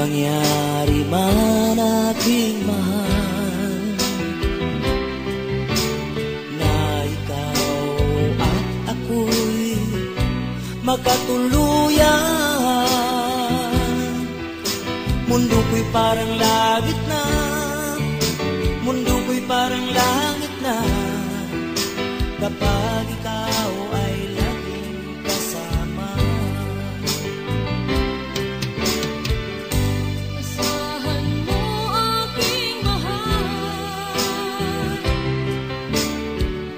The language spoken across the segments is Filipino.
mangyari man aking mahal, na ikaw at ako'y magkatuluyan. Mundo ko'y parang langit na, mundo ko'y parang langit na, kapag ikaw ay laging kasama. Asahan mo aking mahal,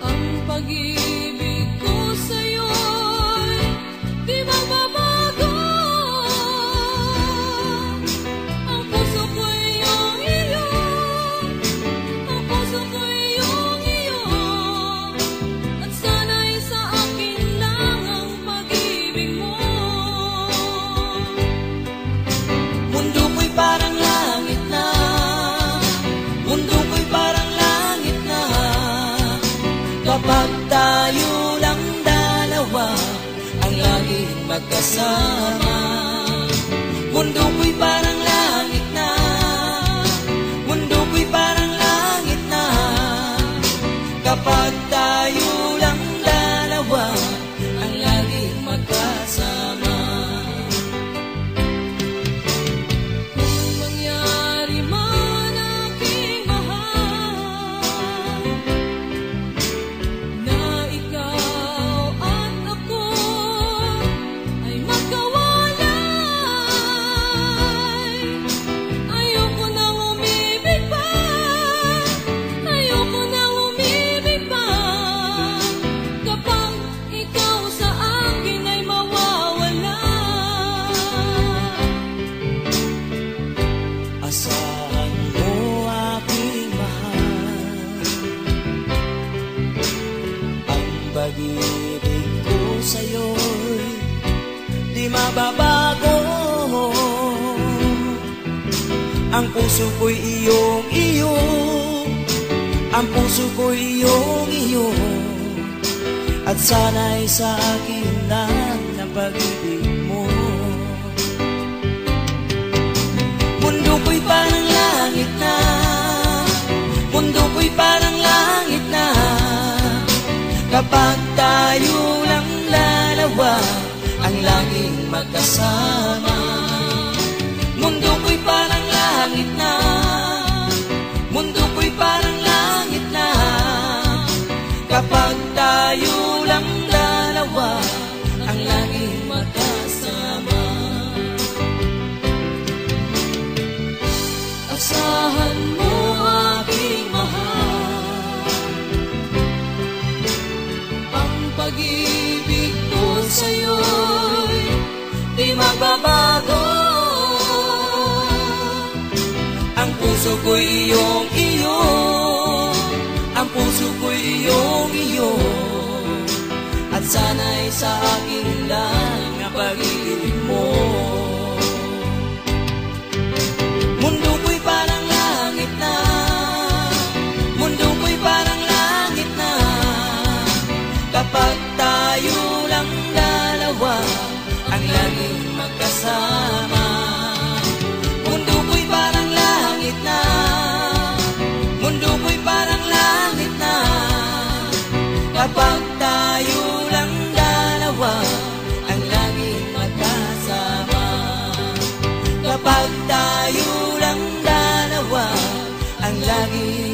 ang pag-ibig ko sa'yo'y di magbabago. Ang puso ko'y iyong iyo, ang puso ko'y iyong iyo, at sana'y sa akin lang ang pag-ibig mo. Mundo ko'y parang langit na, mundo ko'y parang langit na, kapag tayo lang dalawa ang laging magkasama. Mundo ko'y parang langit na, mundo ko'y parang langit na, kapag tayo lang dalawa ang laging magkasama. Kung mangyari man aking mahal, na ikaw at ako ay magkawalay, ayoko nang umibig pa, ayoko nang umibig pa, kapag ikaw sa akin ay mawawala. Asahan mo aking mahal, ang pag-ibig ko sa'yo'y di mababago. Ang puso ko'y iyong iyo, ang puso ko'y iyong iyo, at sana'y sa akin lang ang pag-ibig mo. Mundo ko'y parang langit na, mundo ko'y parang langit na, kapag tayo lang dalawa ang laging magkasama. Mundo ko'y parang langit na, mundo ko'y parang langit na, kapag tayo lang dalawa ang laging magkasama. Asahan mo aking mahal, ang pag-ibig ko sa'yo'y di magbabago. Ang puso ko'y iyong iyo, ang puso ko'y iyong iyo, at sana'y sa akin lang ang pag-ibig mo. Mundo ko'y parang langit na, mundo ko'y parang langit na, kapag tayo lang dalawa ang laging magkasama. Mundo ko'y parang langit na, mundo ko'y parang langit na, kapag tayo lang dalawa ang laging magkasama. Kapag tayo lang dalawa ang laging